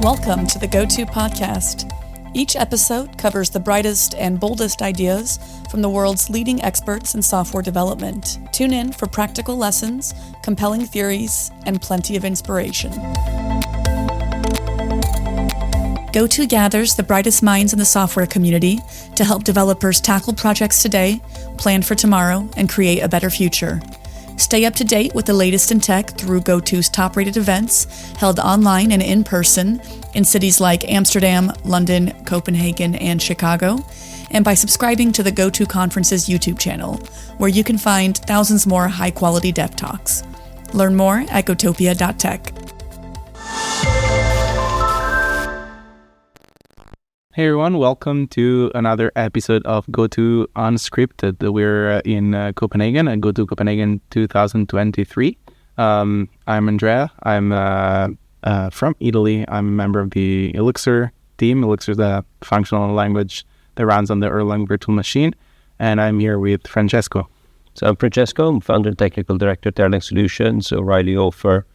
Welcome to the GOTO podcast. Each episode covers the brightest and boldest ideas from the world's leading experts in software development. Tune in for practical lessons, compelling theories, and plenty of inspiration. GOTO gathers the brightest minds in the software community to help developers tackle projects today, plan for tomorrow, and create a better future. Stay up to date with the latest in tech through GOTO's top-rated events held online and in person in cities like Amsterdam, London, Copenhagen, and Chicago, and by subscribing to the GOTO Conference's YouTube channel, where you can find thousands more high-quality dev talks. Learn more at gotopia.tech. Hey everyone, welcome to another episode of GOTO Unscripted. We're in Copenhagen at GOTO Copenhagen 2023. I'm Andrea. I'm from Italy. I'm a member of the Elixir team. Elixir is the functional language that runs on the Erlang virtual machine. And I'm here with Francesco. So I'm Francesco. I'm founder and technical director at Erlang Solutions, O'Reilly offer.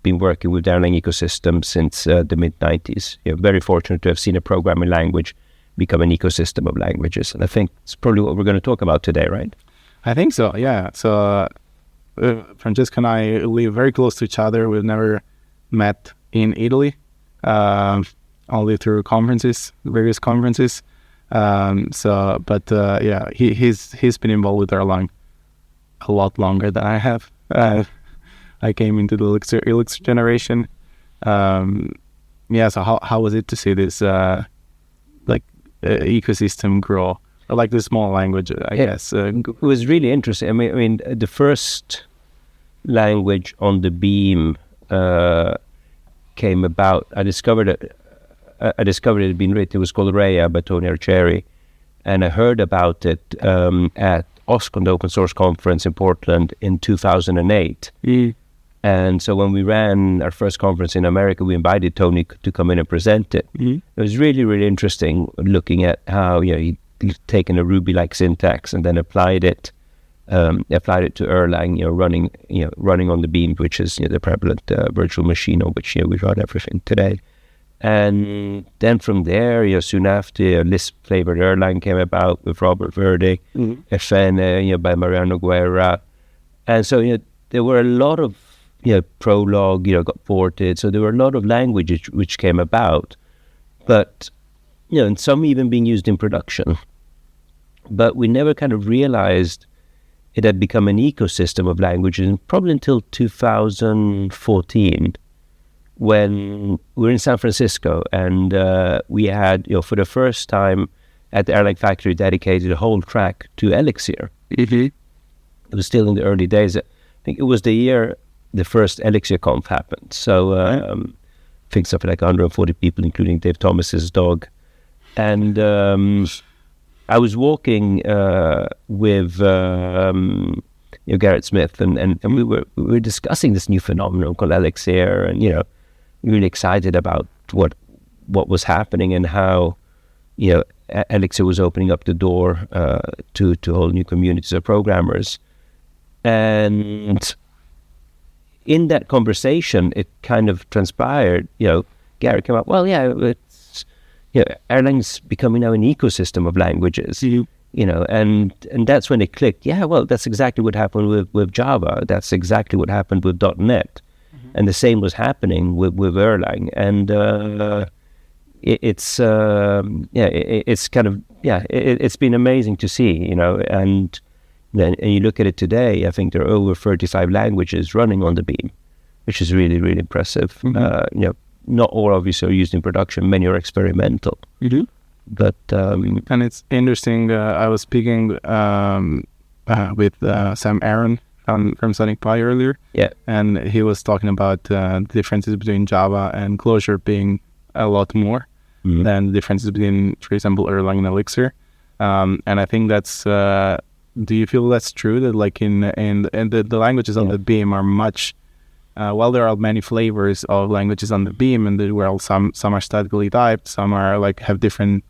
Been working with the Erlang ecosystem since the mid-90s. Very fortunate to have seen a programming language become an ecosystem of languages. And I think it's probably what we're going to talk about today, right? I think so, yeah. So Francesco and I live very close to each other. We've never met in Italy, only through conferences, various conferences. He's been involved with Erlang a lot longer than I have. I came into the Elixir generation. So how was it to see this ecosystem grow? Or like the small language, I guess. It was really interesting. I mean, the first language on the Beam came about. I discovered it had been written. It was called Rhea by Tony Arcieri, and I heard about it at OSCON, the open source conference in Portland in 2008. And so when we ran our first conference in America, we invited Tony to come in and present it. It was really, really interesting looking at how he'd taken a Ruby-like syntax and then applied it to Erlang, running on the Beam, which is the prevalent virtual machine on which we run everything today. And then from there, soon after, Lisp-flavored Erlang came about with Robert Verdig, FN by Mariano Guerra. And so there were a lot of Prolog, got ported. So there were a lot of languages which came about, but and some even being used in production. But we never kind of realized it had become an ecosystem of languages, probably until 2014, when we were in San Francisco, and we had, for the first time at the Erlang factory, dedicated a whole track to Elixir. It was still in the early days. I think it was the year the first Elixir Conf happened. So I think something like 140 people, including Dave Thomas's dog. And I was walking with Garrett Smith, and we were discussing this new phenomenon called Elixir, and really excited about what was happening and how Elixir was opening up the door to whole new communities of programmers. And in that conversation, it kind of transpired, Garrett came up, it's, Erlang's becoming now an ecosystem of languages, and that's when it clicked. That's exactly what happened with Java. That's exactly what happened with .NET. And the same was happening with Erlang. And it's been amazing to see, and then you look at it today, I think there are over 35 languages running on the Beam, which is really, really impressive. Not all obviously are used in production, many are experimental. But and it's interesting, I was speaking with Sam Aaron from Sonic Pi earlier, and he was talking about the differences between Java and Clojure being a lot more than the differences between, for example, Erlang and Elixir. And I think that's... do you feel that's true, that like in the languages on the Beam are much, while there are many flavors of languages on the Beam, and some are statically typed, some are have different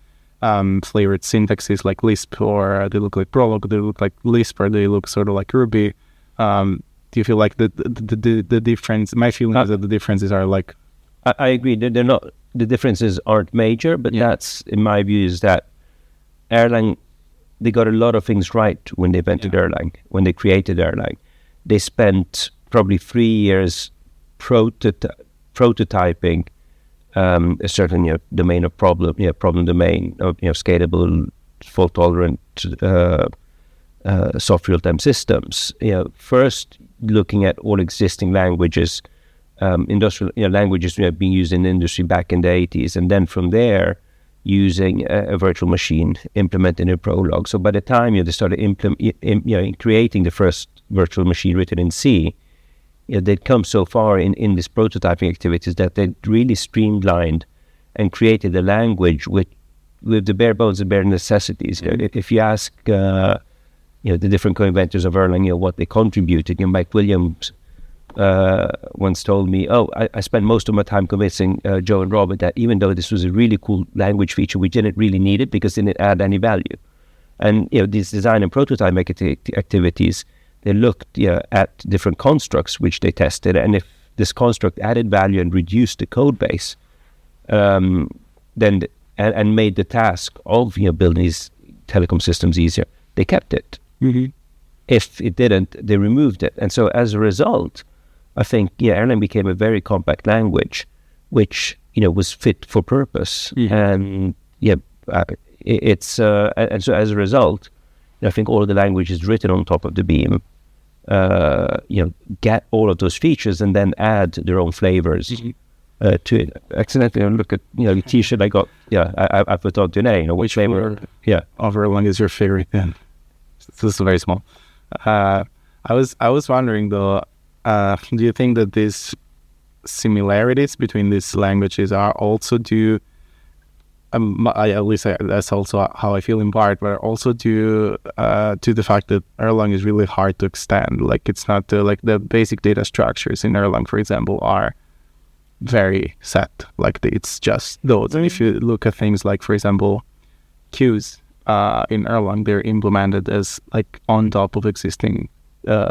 flavored syntaxes like Lisp, or they look like Prolog, they look like Lisp, or they look sort of like Ruby. Do you feel like the difference? My feeling is that the differences are I agree. They're not, the differences aren't major, but that's, in my view, is that Erlang, they got a lot of things right when they invented Erlang, when they created Erlang. They spent probably 3 years prototyping a certain domain of problem domain of scalable, fault tolerant soft real-time systems. First looking at all existing languages, industrial languages being used in the industry back in the 80s, and then from there using a virtual machine implemented in Prolog. So by the time they started creating the first virtual machine written in C, they'd come so far in this prototyping activities that they'd really streamlined and created a language with the bare bones and bare necessities. If you ask the different co-inventors of Erlang what they contributed, Mike Williams once told me, I spent most of my time convincing Joe and Robert that even though this was a really cool language feature, we didn't really need it because it didn't add any value. And these design and prototype activities, they looked at different constructs which they tested, and if this construct added value and reduced the code base, then and made the task of building these telecom systems easier, they kept it. Mm-hmm. If it didn't, they removed it. And so as a result, I think Erlang became a very compact language, which was fit for purpose. Mm-hmm. And it's and so as a result, I think all of the languages written on top of the beam, get all of those features and then add their own flavors to it. Accidentally, look at the T-shirt I got. I put on today. Which flavor? Of Erlang is your favorite? Then this is very small. I was wondering though. Do you think that these similarities between these languages are also due? At least that's also how I feel in part, but also due to the fact that Erlang is really hard to extend. Like it's not like the basic data structures in Erlang, for example, are very set. Like it's just those. And if you look at things like, for example, queues in Erlang, they're implemented as like on top of existing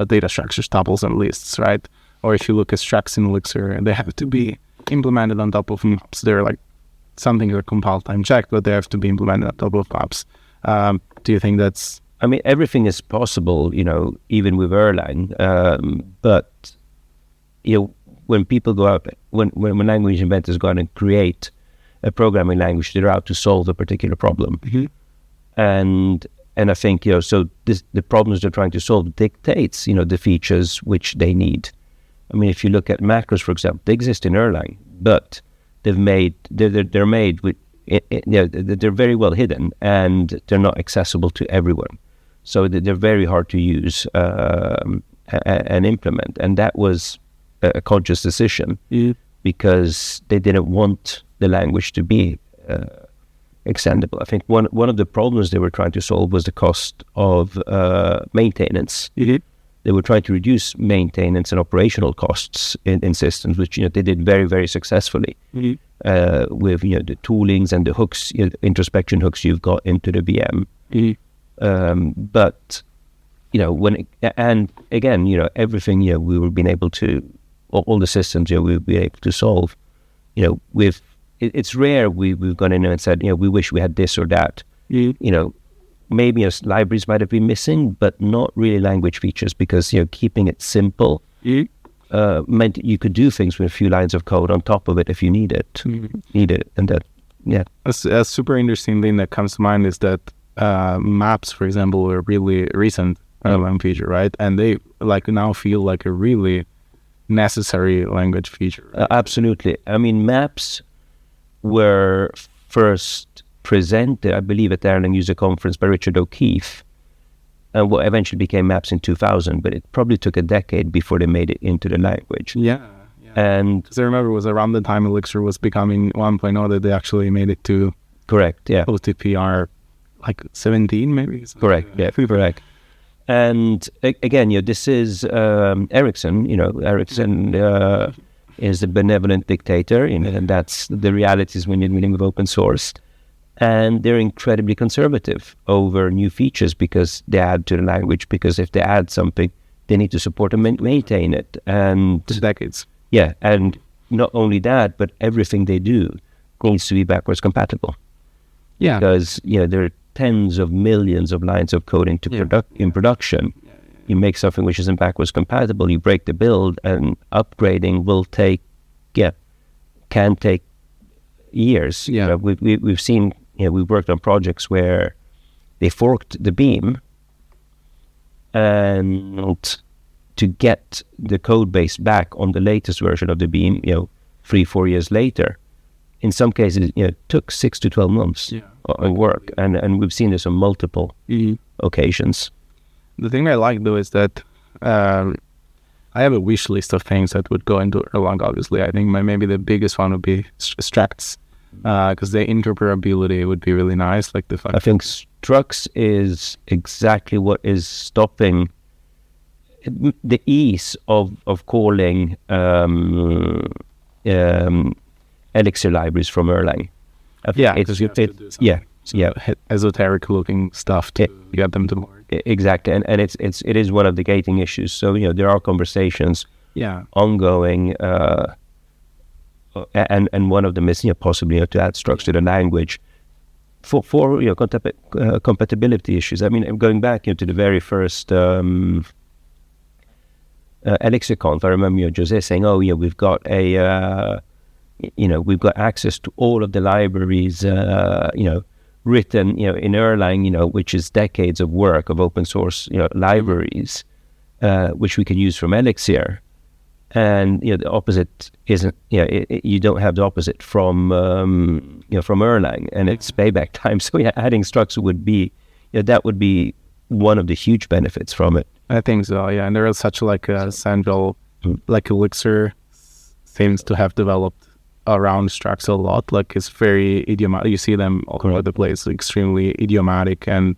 data structures, tuples and lists, right? Or if you look at structs in Elixir, they have to be implemented on top of maps. They're like something that compile time checked, but they have to be implemented on top of maps. Do you think that's... I mean, everything is possible, even with Erlang. But, when people go out, when language inventors go out and create a programming language, they're out to solve a particular problem. Mm-hmm. And I think, so the problems they're trying to solve dictates, the features which they need. I mean, if you look at macros, for example, they exist in Erlang, but they're made with, they're very well hidden and they're not accessible to everyone. So they're very hard to use and implement. And that was a conscious decision because they didn't want the language to be extendable. I think one of the problems they were trying to solve was the cost of maintenance. Mm-hmm. They were trying to reduce maintenance and operational costs in systems, which they did very, very successfly with the toolings and the hooks, introspection hooks you've got into the VM. Mm-hmm. But everything we were being able to, all the systems we've been able to solve. With it's rare we've gone in and said we wish we had this or that. Mm-hmm. Maybe libraries might have been missing, but not really language features because keeping it simple meant you could do things with a few lines of code on top of it if you need it. And that a super interesting thing that comes to mind is that maps, for example, were really recent Erlang feature, right? And they now feel like a really necessary language feature. Right? Absolutely. I mean, maps were first presented, I believe, at the Erlang user conference by Richard O'Keefe, and what eventually became maps in 2000, but it probably took a decade before they made it into the language. Yeah. And because I remember it was around the time Elixir was becoming 1.0 that they actually made it to correct, yeah. OTPR 17 maybe? Correct, yeah, correct. And again, this is Ericsson. Ericsson is a benevolent dictator, and that's the realities when you're dealing with open source. And they're incredibly conservative over new features because they add to the language. Because if they add something, they need to support and maintain it. And decades. Yeah, and not only that, but everything they do needs to be backwards compatible. Yeah. Because, there are tens of millions of lines of code in production. You make something which isn't backwards compatible, you break the build, and upgrading will can take years. Yeah. We've seen, we've worked on projects where they forked the beam, and to get the code base back on the latest version of the beam, 3-4 years later, in some cases, it took 6 to 12 months of work, and we've seen this on multiple occasions. The thing I like though is that I have a wish list of things that would go into Erlang. Obviously, I think maybe the biggest one would be structs, because the interoperability would be really nice. Like the fact I think structs is exactly what is stopping the ease of calling Elixir libraries from Erlang. because you have to do some esoteric looking stuff to get them to work. Exactly, and it is one of the gating issues. So there are conversations ongoing, and one of them is possibly to add structs to the language for compatibility issues. I mean, going back to the very first Elixir Conf, I remember Jose saying, we've got we've got access to all of the libraries written in Erlang, which is decades of work of open source libraries, which we can use from Elixir. And the opposite isn't, you don't have the opposite from Erlang, and it's payback time. So adding structs would be, that would be one of the huge benefits from it. I think so, and there is such like a central, like Elixir seems to have developed around structs a lot. Like it's very idiomatic. You see them all over the place, extremely idiomatic, and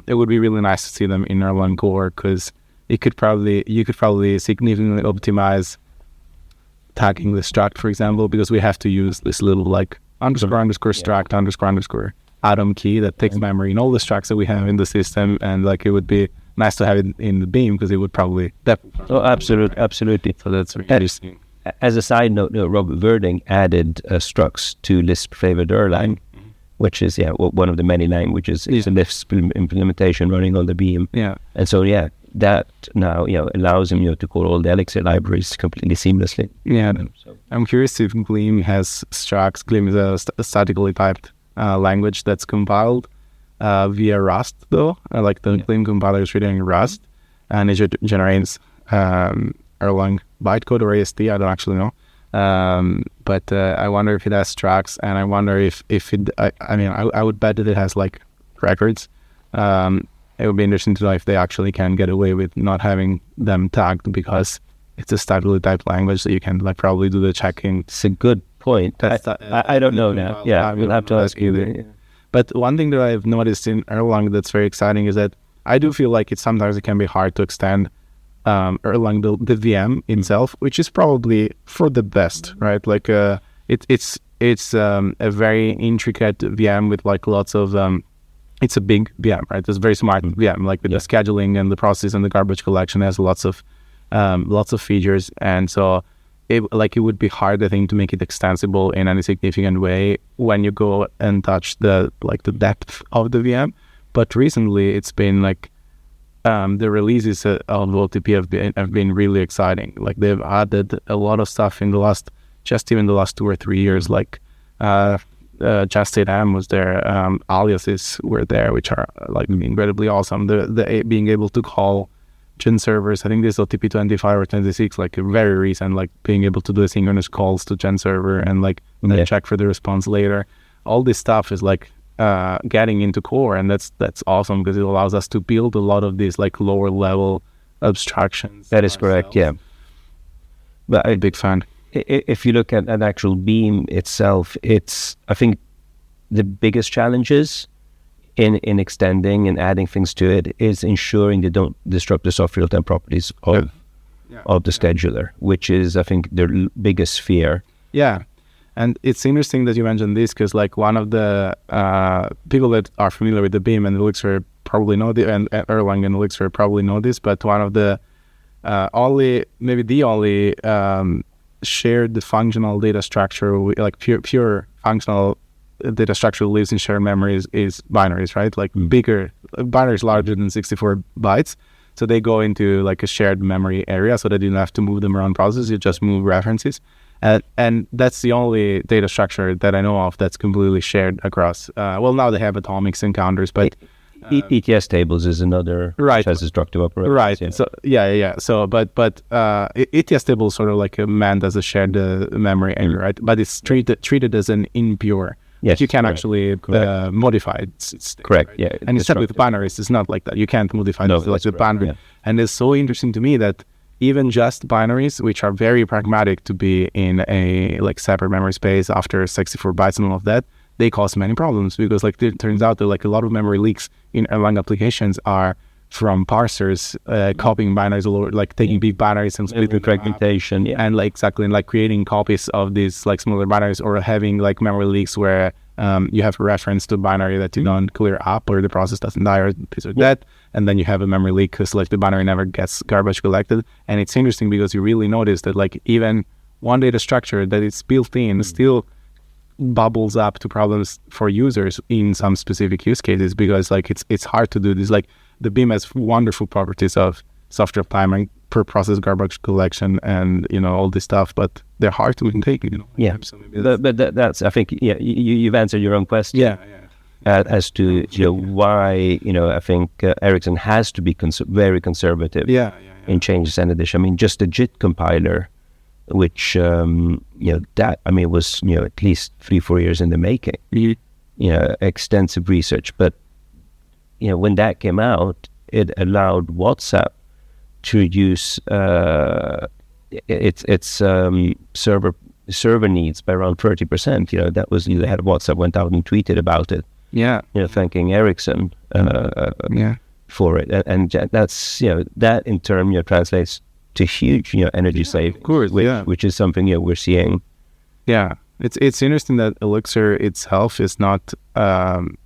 it would be really nice to see them in Erlang core, because you could probably significantly optimize tagging the struct, for example, because we have to use this little like underscore struct underscore atom key that takes memory in all the structs that we have in the system, and like it would be nice to have it in the beam, because it would probably absolutely. So that's really interesting. As a side note, Robert Verding added structs to Lisp flavored Erlang, which is one of the many languages. It's a Lisp implementation running on the beam. And so that now allows him to call all the Elixir libraries completely seamlessly. So I'm curious if Gleam has structs. Gleam is a statically typed language that's compiled via Rust, though. Like the Gleam compiler is written in Rust, and it generates Erlang bytecode or AST. I don't actually know, but I wonder if it has structs, and I wonder if it. I would bet that it has like records. It would be interesting to know if they actually can get away with not having them tagged, because it's a statically typed language, so you can like probably do the checking. It's a good point. I don't know now. We'll have to ask you. But one thing that I've noticed in Erlang that's very exciting is that I do feel like sometimes it can be hard to extend Erlang, the VM itself, which is probably for the best, right? Like it's a very intricate VM with like lots of it's a big VM, right? It's a very smart VM, like with the scheduling and the process and the garbage collection. It has lots of features, and so it would be hard, I think, to make it extensible in any significant way when you go and touch the depth of the VM. But recently, it's been like the releases of OTP have been really exciting. Like they've added a lot of stuff in the last 2 or 3 years. Like Just 8M was there, aliases were there, which are like incredibly awesome. The being able to call gen servers, I think this is OTP 25 or 26, like very recent, like being able to do asynchronous calls to gen server and like then check for the response later. All this stuff is like getting into core, and that's awesome, because it allows us to build a lot of these like lower level abstractions. That is correct, But I'm a big fan. If you look at an actual beam itself, it's, I think, the biggest challenges in extending and adding things to it is ensuring they don't disrupt the soft real-time properties of the scheduler, which is, I think, their biggest fear. And it's interesting that you mentioned this, because like one of the people that are familiar with the Beam and Elixir probably know and Erlang and Elixir probably know this, but one of the only shared the functional data structure, like pure functional data structure lives in shared memories is binaries, right? Like bigger binaries larger than 64 bytes. So they go into like a shared memory area so that you don't have to move them around processes, you just move references. And that's the only data structure that I know of that's completely shared across. Well, now they have atomics and counters, but ETS tables is another destructive operator. Right. Yeah. So yeah. So but ETS table is sort of like meant as a shared memory area, right? But it's treated as an impure. Yes, you can actually modify it. It's correct. Right? Yeah. And instead with binaries, it's not like that. You can't modify it like the binary. Yeah. And it's so interesting to me that even just binaries, which are very pragmatic to be in a like separate memory space after 64 bytes and all of that, they cause many problems because like it turns out that like a lot of memory leaks in Erlang applications are from parsers copying binaries all over, like taking big binaries and splitting fragmentation, and like exactly and like creating copies of these like smaller binaries, or having like memory leaks where you have a reference to a binary that you don't clear up, or the process doesn't die, or this or that, and then you have a memory leak because like the binary never gets garbage collected. And it's interesting because you really notice that like even one data structure that is built in still bubbles up to problems for users in some specific use cases, because like it's hard to do this. Like the Beam has wonderful properties of software timing, per process garbage collection, and all this stuff, but they're hard to intake. So but that's I think you've answered your own question. As to why I think Ericsson has to be very conservative in changes and addition. I mean, just the JIT compiler, which that was at least 3-4 years in the making. Extensive research, but when that came out, it allowed WhatsApp to use its server needs by around 30%. That was the head of WhatsApp went out and tweeted about it. Thanking Ericsson for it, and that's that in turn translates to huge energy save, of course, which is something we're seeing. It's interesting that Elixir itself is not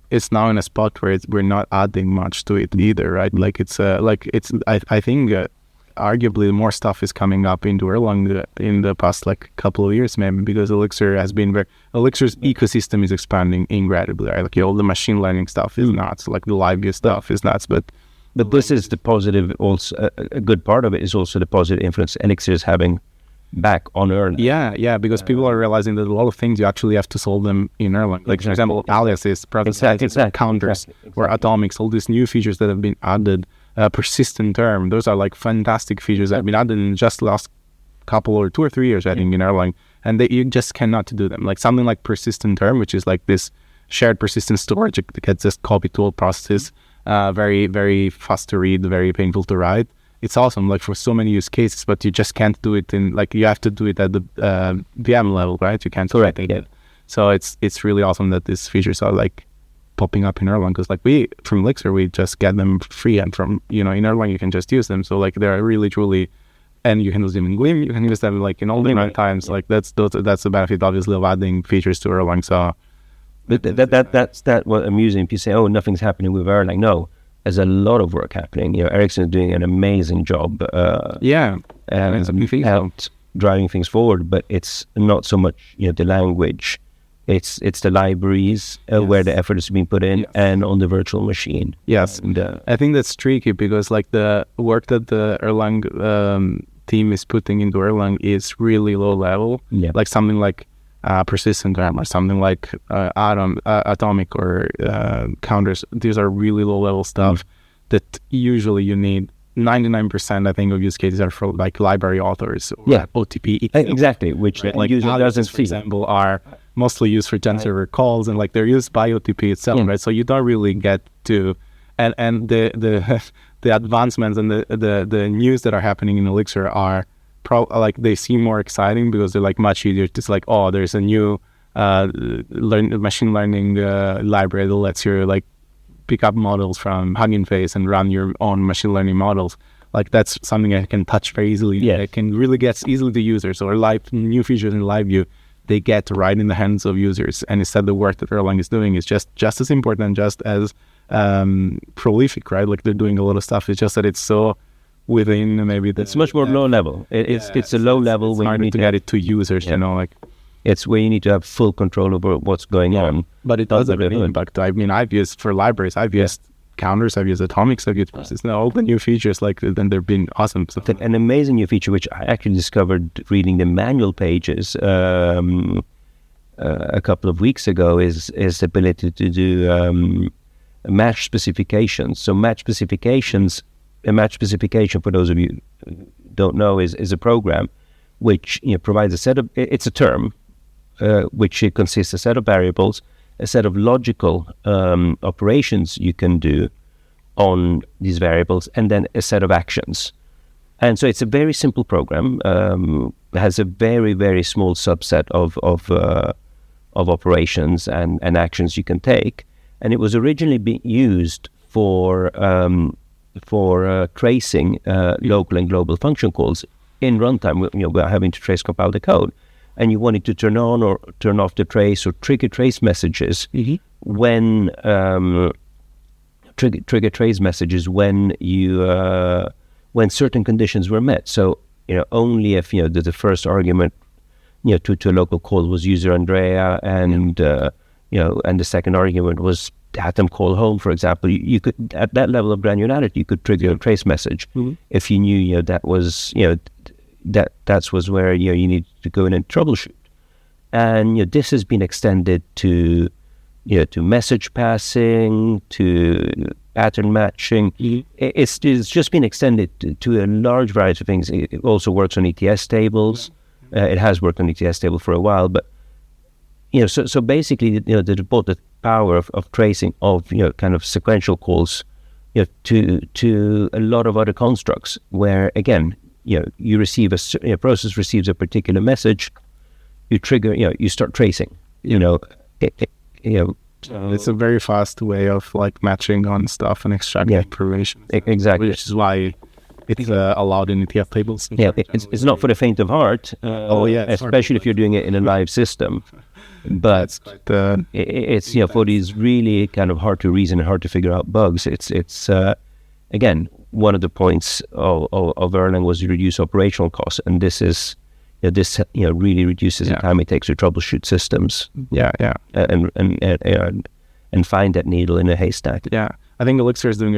it's now in a spot where we're not adding much to it either, right? Like I think arguably more stuff is coming up into Erlang in the past like couple of years, maybe, because Elixir has been Elixir's ecosystem is expanding incredibly, right? Like all the machine learning stuff is nuts, like the live view stuff is nuts, but this is the positive. Also, a good part of it is also the positive influence Elixir is having back on Erlang. Because people are realizing that a lot of things you actually have to solve them in Erlang. Like for example, aliases, counters, or atomics, all these new features that have been added. Persistent term, those are like fantastic features that have been added in just last couple or 2 or 3 years, I think, in Erlang, and you just cannot do them. Like something like persistent term, which is like this shared persistent storage that gets just copied to all processes, very, very fast to read, very painful to write. It's awesome, like for so many use cases, but you just can't do it in, like you have to do it at the VM level, right? You can't do it. So it's really awesome that these features are like popping up in Erlang, because like from Elixir we just get them free, and from in Erlang you can just use them. So like they're really truly, and you can use them in Glim, you can use them like in all different times. Like that's the benefit obviously of adding features to Erlang. So but that's what amusing. People say, oh, nothing's happening with Erlang. No, there's a lot of work happening. Ericsson is doing an amazing job. Out driving things forward, but it's not so much the language. It's the libraries where the effort is being put in, and on the virtual machine. And, I think that's tricky, because like the work that the Erlang team is putting into Erlang is really low level. Like something like persistent term, or something like atomic, or counters. These are really low level stuff that usually you need. 99% I think of use cases are for like library authors or OTP. Exactly, which like user doesn't see. For example, are mostly used for gen server calls, and like they're used by OTP itself, right? So you don't really get to, and the advancements and the news that are happening in Elixir are like they seem more exciting, because they're like much easier. It's like, oh, there's a new machine learning library that lets you like pick up models from Hugging Face and run your own machine learning models. Like that's something I can touch very easily. It can really get easily to users, or new features in live view, they get right in the hands of users. And instead, the work that Erlang is doing is just as important, just as prolific, right? Like they're doing a lot of stuff. It's just that it's so within maybe it's much more low level. It's a low level it's where harder you need to get it to users, like. It's where you need to have full control over what's going on. But it does have an impact. I mean, I've used for libraries, I've used counters, I've used atomics, I've used all the new features, then they've been awesome. So. An amazing new feature, which I actually discovered reading the manual pages a couple of weeks ago, is the ability to do match specifications. So a match specification, for those of you who don't know, is a program which provides a set of, it's a term, which it consists of a set of variables, a set of logical operations you can do on these variables, and then a set of actions. And so it's a very simple program. It has a very, very small subset of operations and actions you can take. And it was originally being used for tracing local and global function calls in runtime. We're having to trace compile the code. And you wanted to turn on or turn off the trace or trigger trace messages when trigger trace messages when certain conditions were met. So only if the first argument to a local call was user Andrea and and the second argument was atom call home, for example, you could, at that level of granularity, you could trigger a trace message if you knew that was that was where you need to go in and troubleshoot. And this has been extended to message passing, to pattern matching. It's just been extended to a large variety of things. It also works on ETS tables. It has worked on ETS table for a while, but so basically both the power of tracing of kind of sequential calls to a lot of other constructs where again you receive a process receives a particular message, you trigger, you start tracing. It's a very fast way of like matching on stuff and extracting information. Exactly, which is why it's allowed in ETF tables. It's not for the faint of heart. Especially if you're doing it in a live system. But it's for these really kind of hard to reason and hard to figure out bugs. It's again, one of the points of Erlang was to reduce operational costs, and this is this really reduces the time it takes to troubleshoot systems. And find that needle in a haystack. I think Elixir is doing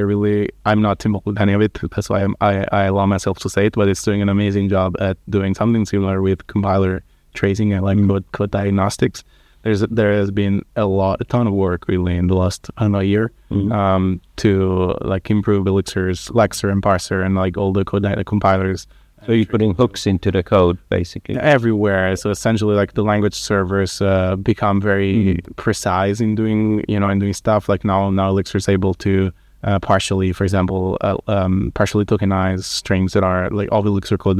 I'm not involved with any of it, that's why I allow myself to say it, but it's doing an amazing job at doing something similar with compiler tracing and like code diagnostics. There has been a ton of work really in the last year to like improve Elixir's Lexer and parser and like all the code compilers. So you're putting hooks into the code basically everywhere. So essentially, like the language servers become very precise in doing stuff. Like now Elixir is able to partially, for example, partially tokenize strings that are like all Elixir code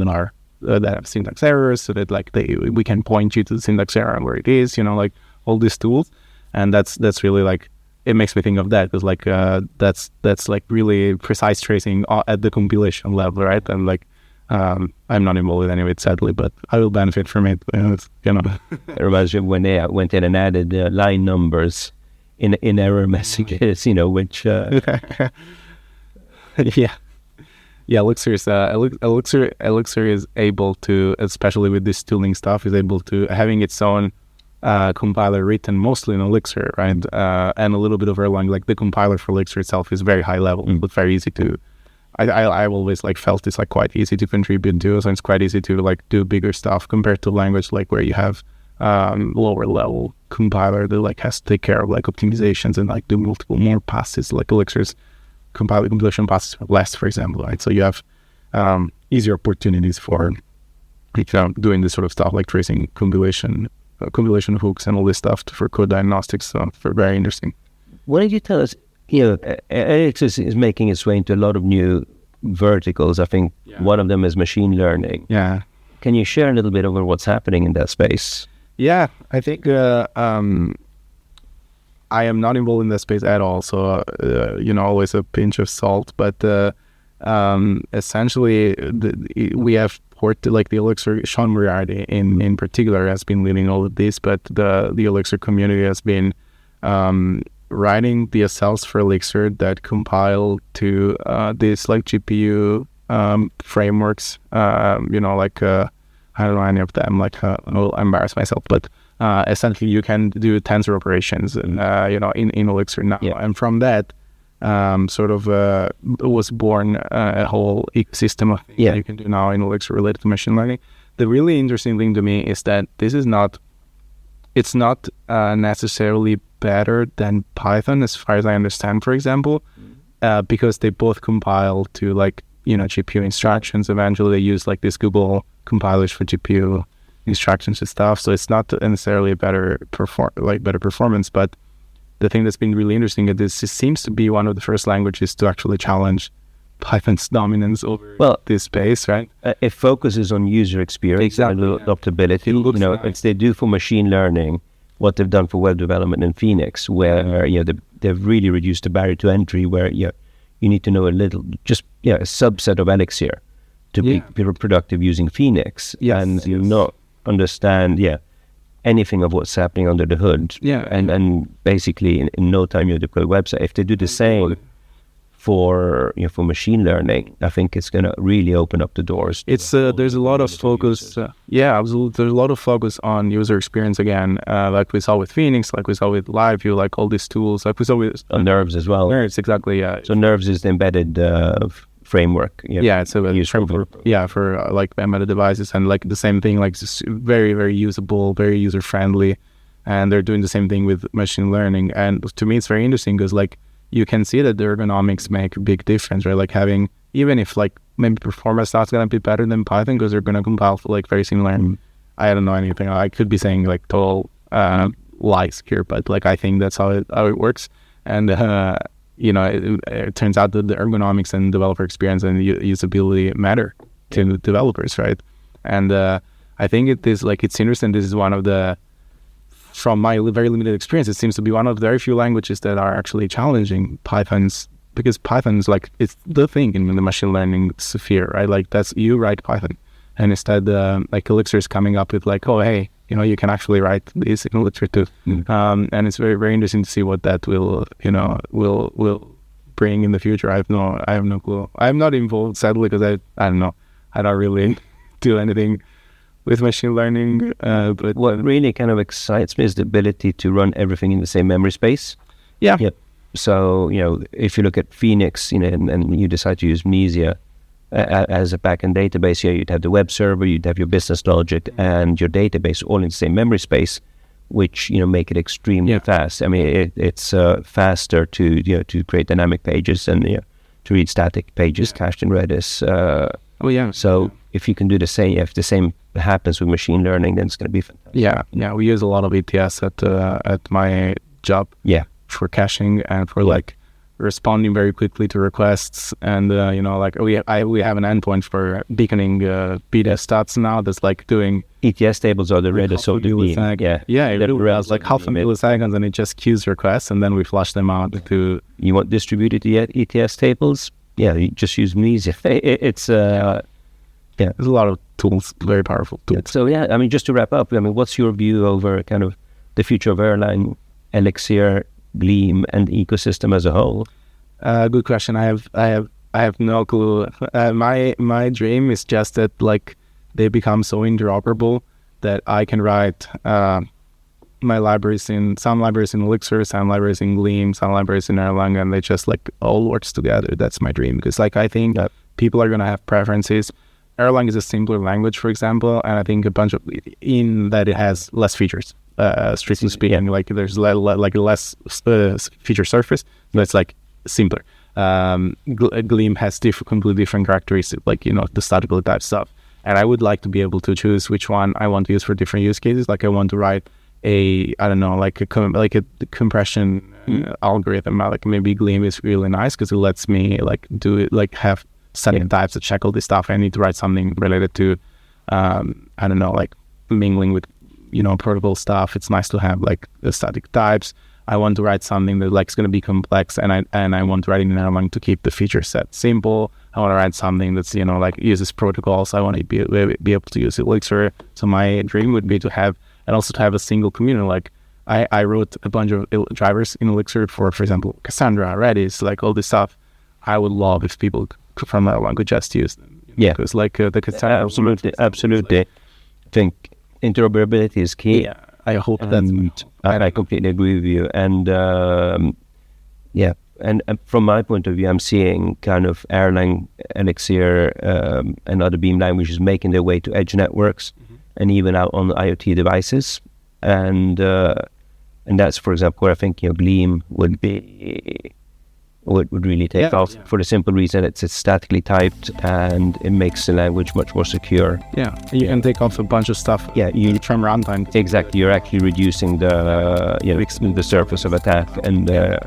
that have syntax errors, so that like we can point you to the syntax error and where it is. Like all these tools, and that's really like it makes me think of that because like that's like really precise tracing at the compilation level, right? And like. I'm not involved with any of it, sadly, but I will benefit from it. It reminds me of when they went in and added line numbers in error messages, which... Elixir is able to, especially with this tooling stuff, is able to having its own compiler written mostly in Elixir, right? And a little bit of Erlang. Like the compiler for Elixir itself is very high level, but very easy to... I've always like felt it's like quite easy to contribute to, so it's quite easy to like do bigger stuff compared to language like where you have lower level compiler that like has to take care of like optimizations and like do multiple more passes. Like Elixir's compilation passes are less, for example, right? So you have easier opportunities for doing this sort of stuff like tracing compilation hooks and all this stuff for code diagnostics. So for very interesting. What did you tell us? Elixir is making its way into a lot of new verticals. I think one of them is machine learning. Yeah. Can you share a little bit over what's happening in that space? Yeah, I think I am not involved in that space at all. So, always a pinch of salt. But essentially, we have the Elixir, Sean Moriarty in particular has been leading all of this, but the Elixir community has been writing DSLs for Elixir that compile to this like GPU frameworks. Like I don't know any of them. Like I'll embarrass myself, but essentially you can do tensor operations, in Elixir now, and from that. Was born a whole ecosystem of things that you can do now in Elixir related to machine learning. The really interesting thing to me is that it's not necessarily better than Python, as far as I understand, for example, because they both compile to GPU instructions. Eventually they use like this Google compilers for GPU instructions and stuff. So it's not necessarily a better performance, but the thing that's been really interesting is this seems to be one of the first languages to actually challenge Python's dominance over this space, right? It focuses on user experience and adaptability. Nice. It's they do for machine learning what they've done for web development in Phoenix, where they've really reduced the barrier to entry, where you need to know a subset of Elixir to be productive using Phoenix, and you not understand anything of what's happening under the hood. And basically in no time you deploy a website. If they do the same for machine learning, I think it's going to really open up the doors. It's there's a lot of focus. Absolutely. There's a lot of focus on user experience again, like we saw with Phoenix, like we saw with LiveView, like all these tools, like we saw with Nerves as well. Nerves, exactly. Yeah. So Nerves is the embedded framework. It's a framework. For like embedded devices, and like the same thing, like just very, very usable, very user friendly, and they're doing the same thing with machine learning. And to me, it's very interesting because like you can see that the ergonomics make a big difference, right? Like having, even if like maybe performance not going to be better than Python because they're going to compile for like very similar. I don't know anything. I could be saying like total lies here, but like I think that's how it works. And it turns out that the ergonomics and developer experience and usability matter to developers, right? And I think it's interesting. This is one of the, from my very limited experience, it seems to be one of the very few languages that are actually challenging because Python's like, it's the thing in the machine learning sphere, right? Like that's, you write Python, and instead like Elixir is coming up with like, oh, hey, you can actually write this in Elixir too. And it's very, very interesting to see what that will bring in the future. I have no clue. I'm not involved, sadly, because I don't know. I don't really do anything with machine learning. But what really kind of excites me is the ability to run everything in the same memory space. So, if you look at Phoenix, and you decide to use Mnesia as a backend database, you'd have the web server, you'd have your business logic and your database all in the same memory space, which make it extremely fast. I mean, it's faster to create dynamic pages and to read static pages cached in Redis. So if you can do the same, if the same happens with machine learning, then it's going to be fantastic. We use a lot of ETS at my job. For caching and for like responding very quickly to requests, and we have an endpoint for beaconing BDS stats now that's like doing ETS tables are the Redis of the beam. It runs like half a milliseconds, and it just queues requests, and then we flush them out to. You want distributed ETS tables? You just use Mnesia. It's there's a lot of tools, very powerful tools. So I mean, just to wrap up, I mean, what's your view over kind of the future of Erlang, Elixir, Gleam, and ecosystem as a whole? Good question. I have no clue. My dream is just that like they become so interoperable that I can write my libraries in Elixir, some libraries in Gleam, some libraries in Erlang, and they just like all works together. That's my dream, because like I think people are gonna have preferences. Erlang is a simpler language, for example, and I think a bunch of in that it has less features. Strictly speaking, like there's less feature surface, but it's like simpler. Gleam has completely different characteristics, like the statical type stuff. And I would like to be able to choose which one I want to use for different use cases. Like I want to write a compression algorithm. Like maybe Gleam is really nice because it lets me like do it, like have static types that check all this stuff. I need to write something related to like mingling with protocol stuff. It's nice to have like the static types. I want to write something that like is going to be complex, and I want to write it in Erlang to keep the feature set simple. I want to write something that's like uses protocols. I want to be able to use Elixir. So my dream would be to have a single community. Like I wrote a bunch of drivers in Elixir for example, Cassandra, Redis, like all this stuff. I would love if people from Erlang who just use them. Because the absolutely. I think interoperability is key. Yeah, I hope that. I completely agree with you. And and from my point of view, I'm seeing kind of Erlang, Elixir, and other Beam languages making their way to edge networks and even out on IoT devices. And that's, for example, where I think Gleam would really take off for the simple reason it's statically typed and it makes the language much more secure. Yeah, you can take off a bunch of stuff. Yeah, from runtime. Exactly, you're actually reducing the surface of attack and the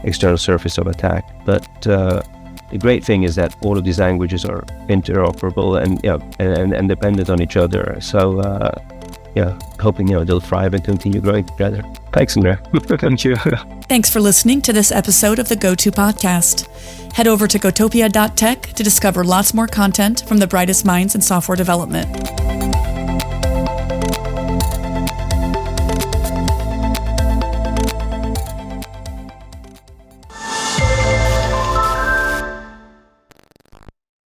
external surface of attack. But the great thing is that all of these languages are interoperable and dependent on each other. So hoping they'll thrive and continue growing together. Thanks, Andrea. Thank you. Thanks for listening to this episode of the GOTO podcast. Head over to gotopia.tech to discover lots more content from the brightest minds in software development.